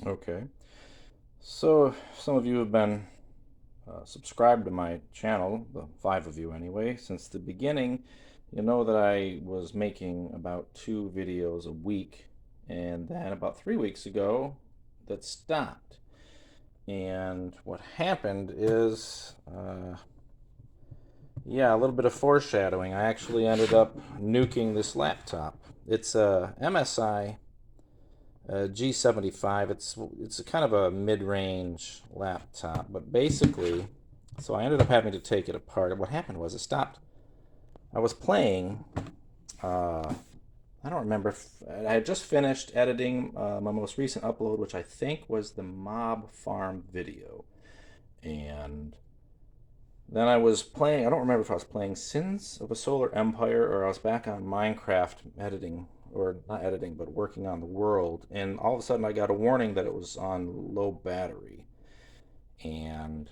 Okay. So, some of you have been subscribed to my channel, the five of you anyway, since the beginning. You know that I was making about two videos a week, and then about 3 weeks ago, that stopped. And what happened is, yeah, a little bit of foreshadowing. I actually ended up nuking this laptop. It's a MSI G75. It's a kind of a mid-range laptop, but basically, so I ended up having to take it apart. And what happened was it stopped. I was playing. Uh, I don't remember. I had just finished editing my most recent upload, which I think was the Mob Farm video, and then I was playing. I don't remember if I was playing Sins of a Solar Empire or I was back on Minecraft editing, or not editing, but working on the world. And all of a sudden, I got a warning that it was on low battery. And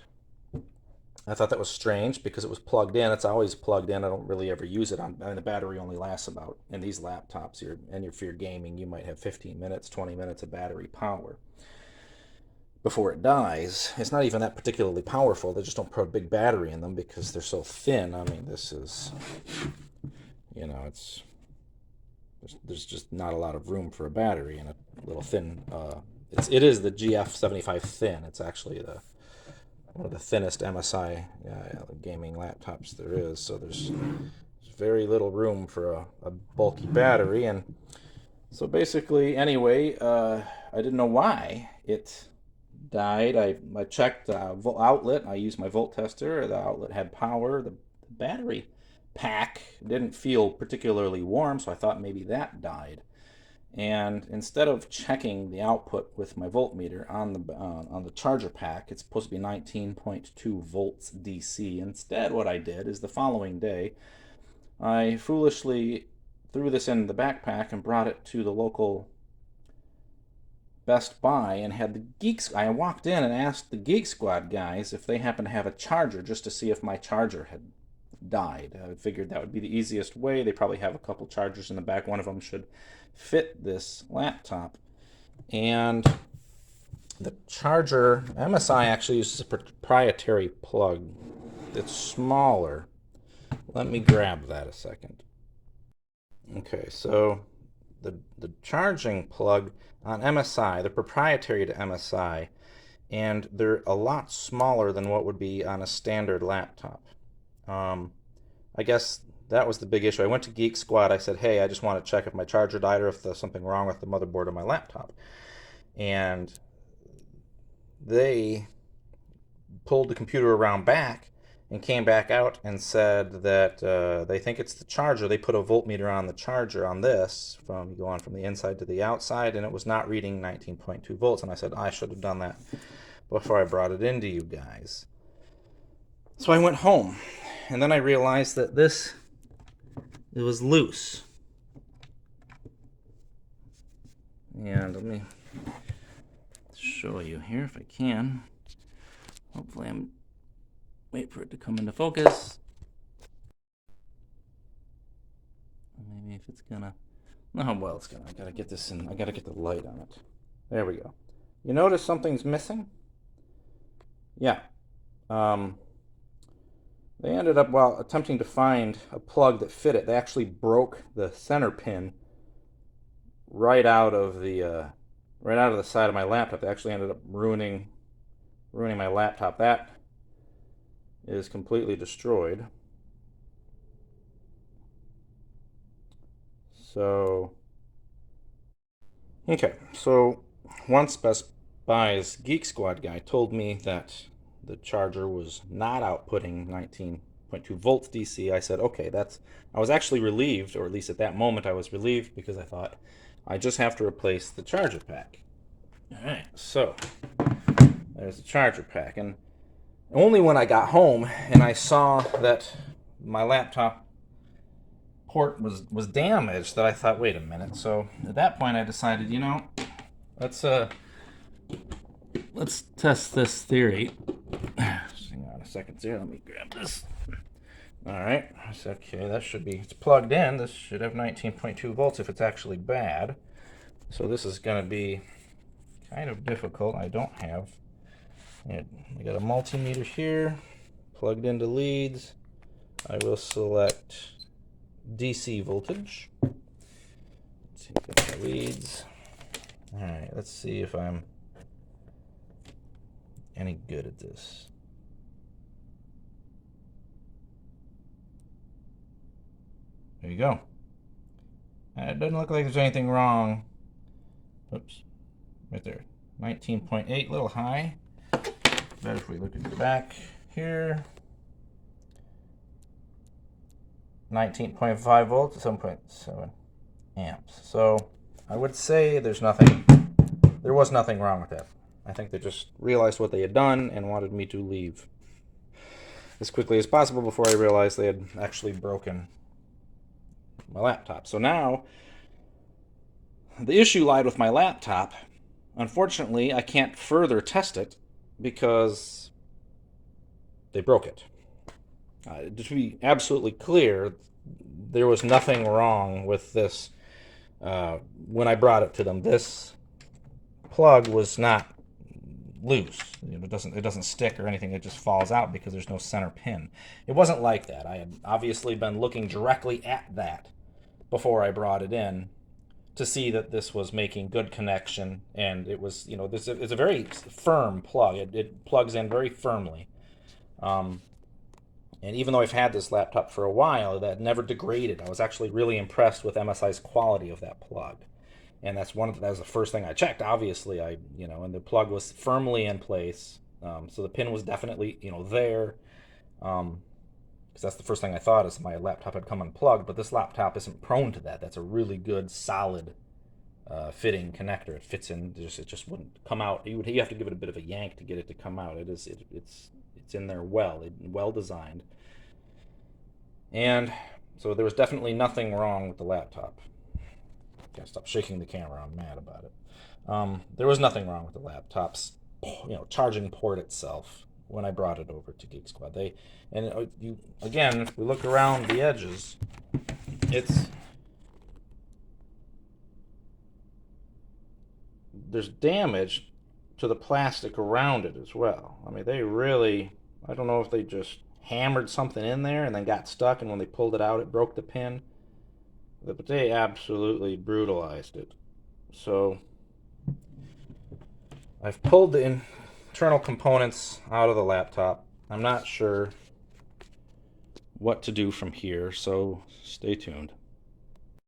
I thought that was strange because it was plugged in. It's always plugged in. I don't really ever use it on. I mean, the battery only lasts about, in these laptops, if you're gaming, you might have 15 minutes, 20 minutes of battery power before it dies. It's not even that particularly powerful. They just don't put a big battery in them because they're so thin. I mean, this is, it's there's just not a lot of room for a battery in a little thin. It is the GF75 thin. It's actually the one of the thinnest MSI gaming laptops there is. So there's very little room for a bulky battery. And so basically, anyway, I didn't know why it died. I checked the outlet. I used my volt tester. The outlet had power. The battery pack didn't feel particularly warm, so I thought maybe that died. And instead of checking the output with my voltmeter on the charger pack, it's supposed to be 19.2 volts DC. Instead, what I did is the following day, I foolishly threw this in the backpack and brought it to the local Best Buy and had the Geeks. I walked in and asked the Geek Squad guys if they happen to have a charger just to see if my charger had died. I figured that would be the easiest way. They probably have a couple chargers in the back. One of them should fit this laptop. And the charger, MSI actually uses a proprietary plug that's smaller. Let me grab that a second. Okay, so the charging plug on MSI, they're proprietary to MSI, and they're a lot smaller than what would be on a standard laptop. I guess that was the big issue. I went to Geek Squad. I said, hey, I just want to check if my charger died or if there's something wrong with the motherboard of my laptop. And they pulled the computer around back and came back out and said that they think it's the charger. They put a voltmeter on the charger on this, from you go on from the inside to the outside, and it was not reading 19.2 volts. And I said, I should have done that before I brought it into you guys. So I went home, and then I realized that it was loose. And let me show you here if I can. Hopefully I'm wait for it to come into focus. Maybe if it's gonna. Oh well, it's gonna. I gotta get this in. I gotta get the light on it. There we go. You notice something's missing? Yeah. They ended up, while attempting to find a plug that fit it, they actually broke the center pin right out of the side of my laptop. They actually ended up ruining my laptop. That is completely destroyed. So, okay. So once Best Buy's Geek Squad guy told me that the charger was not outputting 19.2 volts DC, I said, okay, I was actually relieved, or at least at that moment I was relieved, because I thought I just have to replace the charger pack. All right, so there's the charger pack. And only when I got home and I saw that my laptop port was damaged that I thought, wait a minute. So at that point I decided, let's let's test this theory. Hang on a second here. Let me grab this. All right. I said, okay, it's plugged in. This should have 19.2 volts if it's actually bad. So this is going to be kind of difficult. I don't have it. I got a multimeter here, plugged into leads. I will select DC voltage. Let's see, got the leads. All right, let's see if I'm any good at this. There you go. It doesn't look like there's anything wrong. Oops, right there. 19.8, a little high. Better if we look at the back here. 19.5 volts, 7.7 amps. So I would say there was nothing wrong with that. I think they just realized what they had done and wanted me to leave as quickly as possible before I realized they had actually broken my laptop. So now the issue lied with my laptop. Unfortunately, I can't further test it because they broke it. To be absolutely clear, there was nothing wrong with this when I brought it to them. This plug was not loose. It doesn't stick or anything. It just falls out because there's no center pin. It wasn't like that. I had obviously been looking directly at that before I brought it in to see that this was making good connection, and it was, this is a very firm plug. It plugs in very firmly. And even though I've had this laptop for a while, that never degraded. I was actually really impressed with MSI's quality of that plug. And that was the first thing I checked. Obviously, and the plug was firmly in place. So the pin was definitely, there. Because that's the first thing I thought is my laptop had come unplugged. But this laptop isn't prone to that. That's a really good, solid fitting connector. It fits in. It just wouldn't come out. You have to give it a bit of a yank to get it to come out. It's in there well designed. And so there was definitely nothing wrong with the laptop. Gotta stop shaking the camera. I'm mad about it. There was nothing wrong with the laptop's, charging port itself when I brought it over to Geek Squad. Again, if we look around the edges, there's damage to the plastic around it as well. I mean, I don't know if they just hammered something in there and then got stuck, and when they pulled it out, it broke the pin. But they absolutely brutalized it. So I've pulled the internal components out of the laptop. I'm not sure what to do from here, so stay tuned.